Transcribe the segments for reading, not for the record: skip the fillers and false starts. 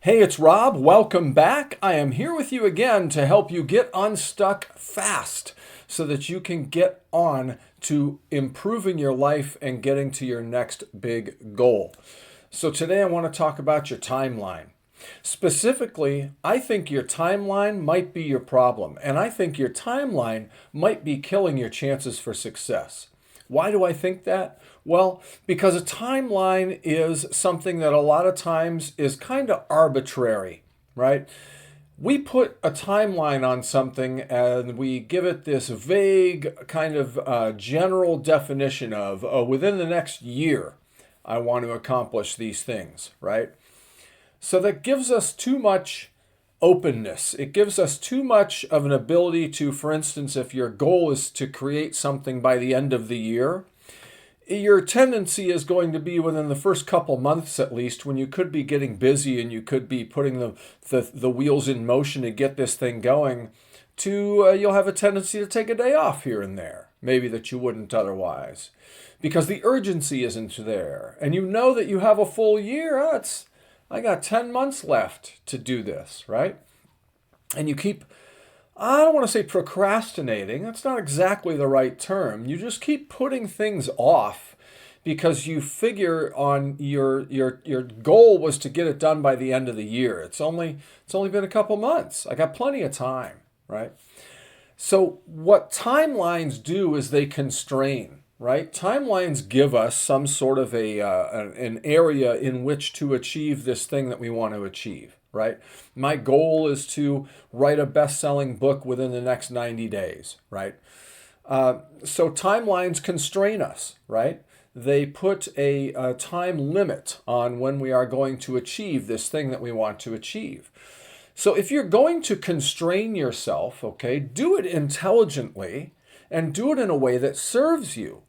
Hey, it's Rob. Welcome back. I am here with you again to help you get unstuck fast so that you can get on to improving your life and getting to your next big goal. So today I want to talk about your timeline. Specifically, I think your timeline might be your problem, and I think your timeline might be killing your chances for success. Why do I think that? Well, because a timeline is something that a lot of times is kind of arbitrary, right? We put a timeline on something and we give it this vague kind of general definition of within the next year, I want to accomplish these things, right? So that gives us too much openness. It gives us too much of an ability to, for instance, if your goal is to create something by the end of the year, your tendency is going to be within the first couple months at least, when you could be getting busy and you could be putting the wheels in motion to get this thing going, you'll have a tendency to take a day off here and there, maybe that you wouldn't otherwise, because the urgency isn't there. And you know that you have a full year. I got 10 months left to do this, right? And you keep, I don't want to say procrastinating. That's not exactly the right term. You just keep putting things off because you figure on your goal was to get it done by the end of the year. It's only been a couple months. I got plenty of time, right? So what timelines do is they constrain. Right? Timelines give us some sort of an area in which to achieve this thing that we want to achieve, right? My goal is to write a best-selling book within the next 90 days, right? So timelines constrain us, right? They put a time limit on when we are going to achieve this thing that we want to achieve. So if you're going to constrain yourself, okay, do it intelligently and do it in a way that serves you.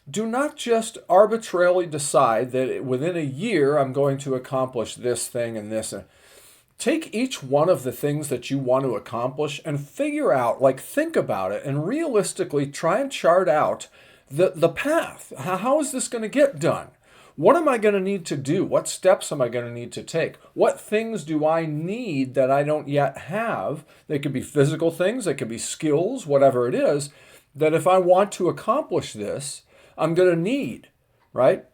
Do not just arbitrarily decide that within a year I'm going to accomplish this thing and this. Take each one of the things that you want to accomplish and figure out, think about it and realistically try and chart out the path. How is this going to get done? What am I going to need to do? What steps am I going to need to take? What things do I need that I don't yet have? They could be physical things, they could be skills, whatever it is, that if I want to accomplish this, I'm going to need, right?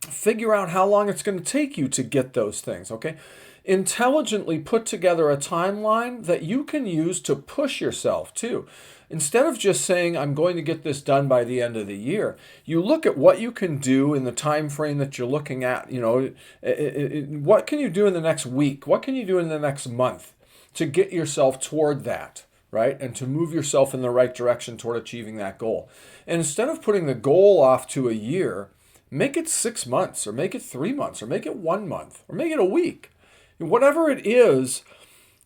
Figure out how long it's going to take you to get those things, okay? Intelligently put together a timeline that you can use to push yourself too. Instead of just saying, I'm going to get this done by the end of the year, you look at what you can do in the time frame that you're looking at. What can you do in the next week? What can you do in the next month to get yourself toward that? Right? And to move yourself in the right direction toward achieving that goal. And instead of putting the goal off to a year, make it 6 months, or make it 3 months, or make it 1 month, or make it a week. Whatever it is,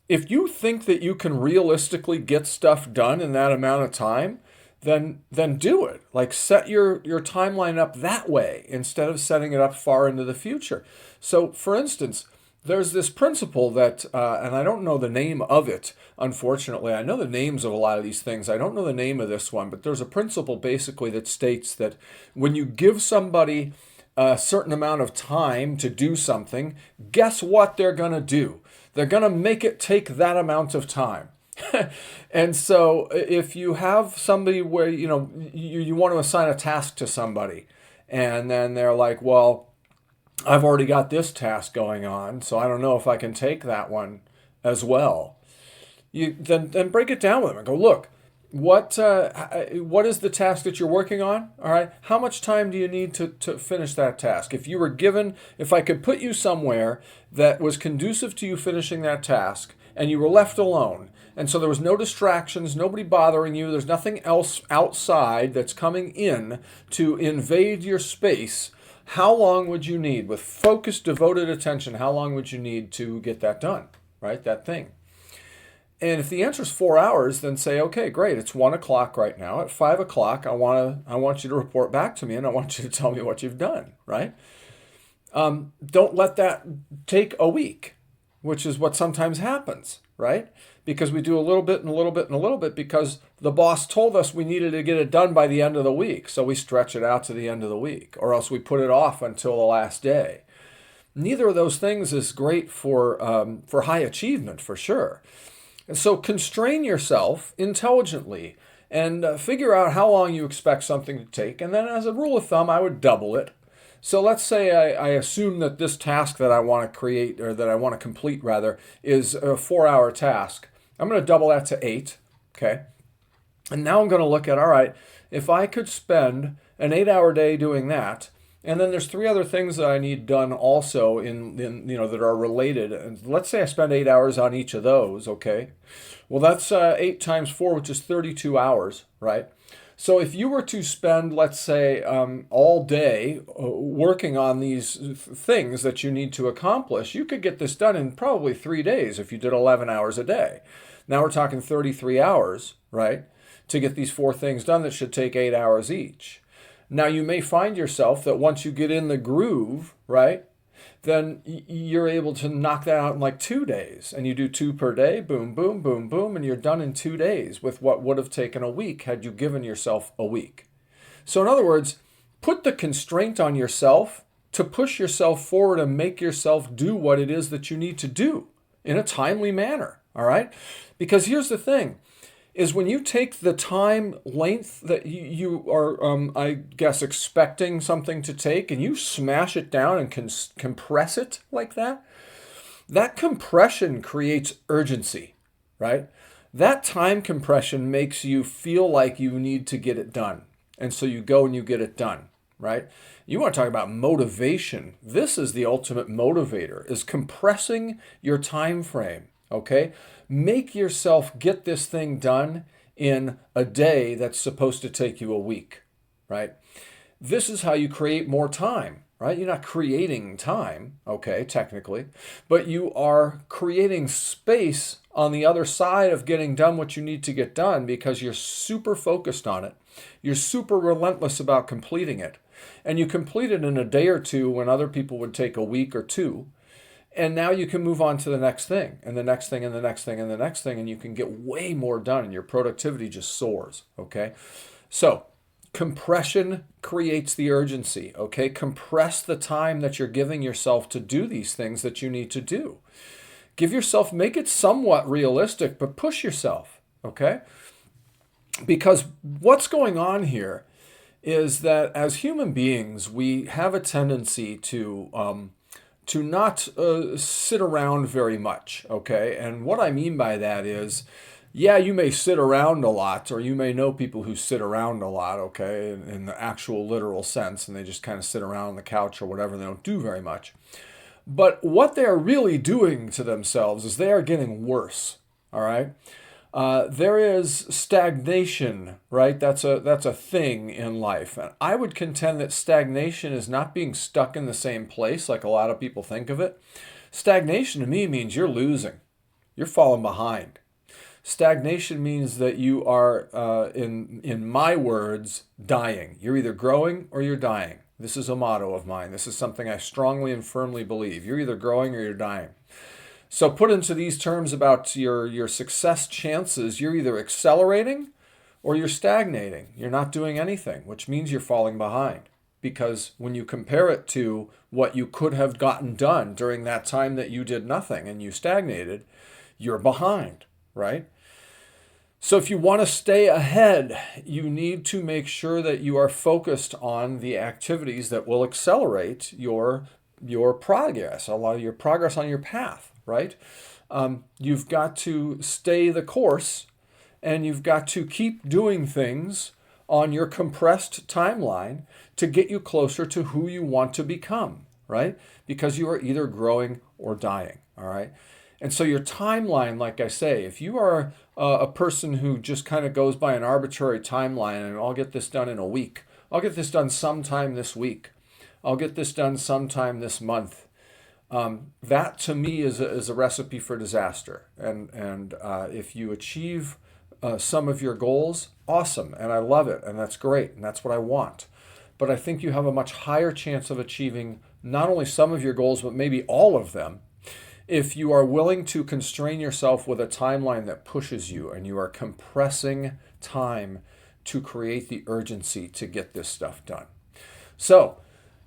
if you think that you can realistically get stuff done in that amount of time, then do it. Set your timeline up that way instead of setting it up far into the future. So, for instance, there's this principle that, and I don't know the name of it, unfortunately. I know the names of a lot of these things. I don't know the name of this one, but there's a principle basically that states that when you give somebody a certain amount of time to do something, guess what they're going to do? They're going to make it take that amount of time. And so if you have somebody where, you want to assign a task to somebody, and then they're like, well, I've already got this task going on, so I don't know if I can take that one as well. You then break it down with them and go, look, what is the task that you're working on? All right, how much time do you need to finish that task? If I could put you somewhere that was conducive to you finishing that task, and you were left alone, and so there was no distractions, nobody bothering you, there's nothing else outside that's coming in to invade your space, how long would you need, with focused, devoted attention, how long would you need to get that done, right, that thing? And if the answer is 4 hours, then say, okay, great, it's 1 o'clock right now. At 5 o'clock, I want you to report back to me, and I want you to tell me what you've done, right? Don't let that take a week, which is what sometimes happens, right? Because we do a little bit and a little bit and a little bit because the boss told us we needed to get it done by the end of the week. So we stretch it out to the end of the week, or else we put it off until the last day. neither of those things is great for high achievement, for sure. And so constrain yourself intelligently and figure out how long you expect something to take. And then as a rule of thumb, I would double it. So let's say I assume that this task that I want to create, or that I want to complete rather, is a 4-hour task. I'm going to double that to 8, okay? And now I'm going to look at, all right, if I could spend an 8-hour day doing that, and then there's 3 other things that I need done also in that are related. And let's say I spend 8 hours on each of those, okay? Well, that's 8 times 4, which is 32 hours, right? So if you were to spend, let's say, all day working on these things that you need to accomplish, you could get this done in probably 3 days if you did 11 hours a day. Now we're talking 33 hours, right, to get these 4 things done that should take 8 hours each. Now you may find yourself that once you get in the groove, right, then you're able to knock that out in like 2 days. And you do 2 per day, boom, boom, boom, boom, and you're done in 2 days with what would have taken a week had you given yourself a week. So in other words, put the constraint on yourself to push yourself forward and make yourself do what it is that you need to do in a timely manner, all right? Because here's the thing, is when you take the time length that you are, I guess, expecting something to take, and you smash it down and compress it like that, that compression creates urgency, right? That time compression makes you feel like you need to get it done. And so you go and you get it done, right? You want to talk about motivation. This is the ultimate motivator, is compressing your time frame, okay? Make yourself get this thing done in a day that's supposed to take you a week, right? This is how you create more time, right? You're not creating time, okay, technically, but you are creating space on the other side of getting done what you need to get done because you're super focused on it. You're super relentless about completing it. And you complete it in a day or two when other people would take a week or 2. And now you can move on to the next thing, and the next thing, and the next thing, and the next thing, and you can get way more done, and your productivity just soars, okay? So compression creates the urgency, okay? Compress the time that you're giving yourself to do these things that you need to do. Give yourself, make it somewhat realistic, but push yourself, okay? Because what's going on here is that as human beings, we have a tendency to not sit around very much, okay? And what I mean by that is, yeah, you may sit around a lot, or you may know people who sit around a lot, okay, in the actual literal sense, and they just kind of sit around on the couch or whatever, and they don't do very much. But what they're really doing to themselves is they are getting worse, all right? There is stagnation, right? That's a thing in life. And I would contend that stagnation is not being stuck in the same place like a lot of people think of it. Stagnation to me means you're losing. You're falling behind. Stagnation means that you are, in my words, dying. You're either growing or you're dying. This is a motto of mine. This is something I strongly and firmly believe. You're either growing or you're dying. So put into these terms about your success chances, you're either accelerating or you're stagnating. You're not doing anything, which means you're falling behind. Because when you compare it to what you could have gotten done during that time that you did nothing and you stagnated, you're behind, right? So if you want to stay ahead, you need to make sure that you are focused on the activities that will accelerate your progress, allow your progress on your path. Right? You've got to stay the course, and you've got to keep doing things on your compressed timeline to get you closer to who you want to become, right? Because you are either growing or dying, all right? And so your timeline, like I say, if you are a person who just kind of goes by an arbitrary timeline, and I'll get this done in a week, I'll get this done sometime this week, I'll get this done sometime this month, that to me is a recipe for disaster. And if you achieve some of your goals, awesome, and I love it, and that's great, and that's what I want. But I think you have a much higher chance of achieving not only some of your goals, but maybe all of them, if you are willing to constrain yourself with a timeline that pushes you, and you are compressing time to create the urgency to get this stuff done. So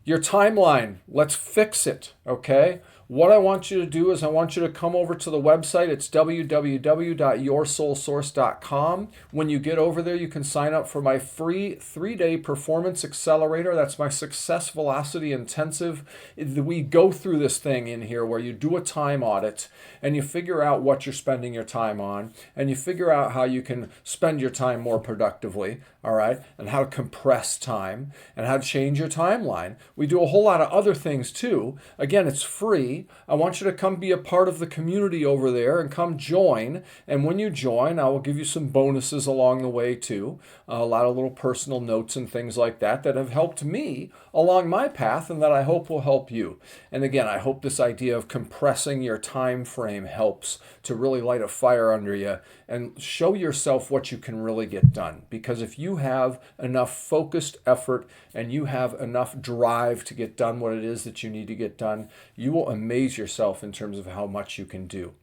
Your timeline, let's fix it, okay? What I want you to do is I want you to come over to the website. It's www.yoursoulsource.com. When you get over there, you can sign up for my free 3-day performance accelerator. That's my success velocity intensive. We go through this thing in here where you do a time audit and you figure out what you're spending your time on, and you figure out how you can spend your time more productively, all right, and how to compress time and how to change your timeline. We do a whole lot of other things too. Again, it's free. I want you to come be a part of the community over there and come join. And when you join, I will give you some bonuses along the way too. A lot of little personal notes and things like that that have helped me along my path and that I hope will help you. And again, I hope this idea of compressing your time frame helps to really light a fire under you and show yourself what you can really get done. Because if you have enough focused effort and you have enough drive to get done what it is that you need to get done, you will amaze yourself in terms of how much you can do.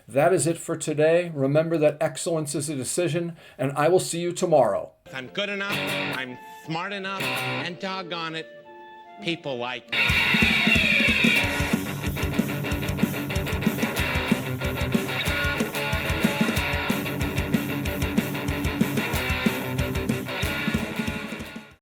That is it for today. Remember that excellence is a decision, and I will see you tomorrow. I'm good enough, I'm smart enough, and doggone it, people like me.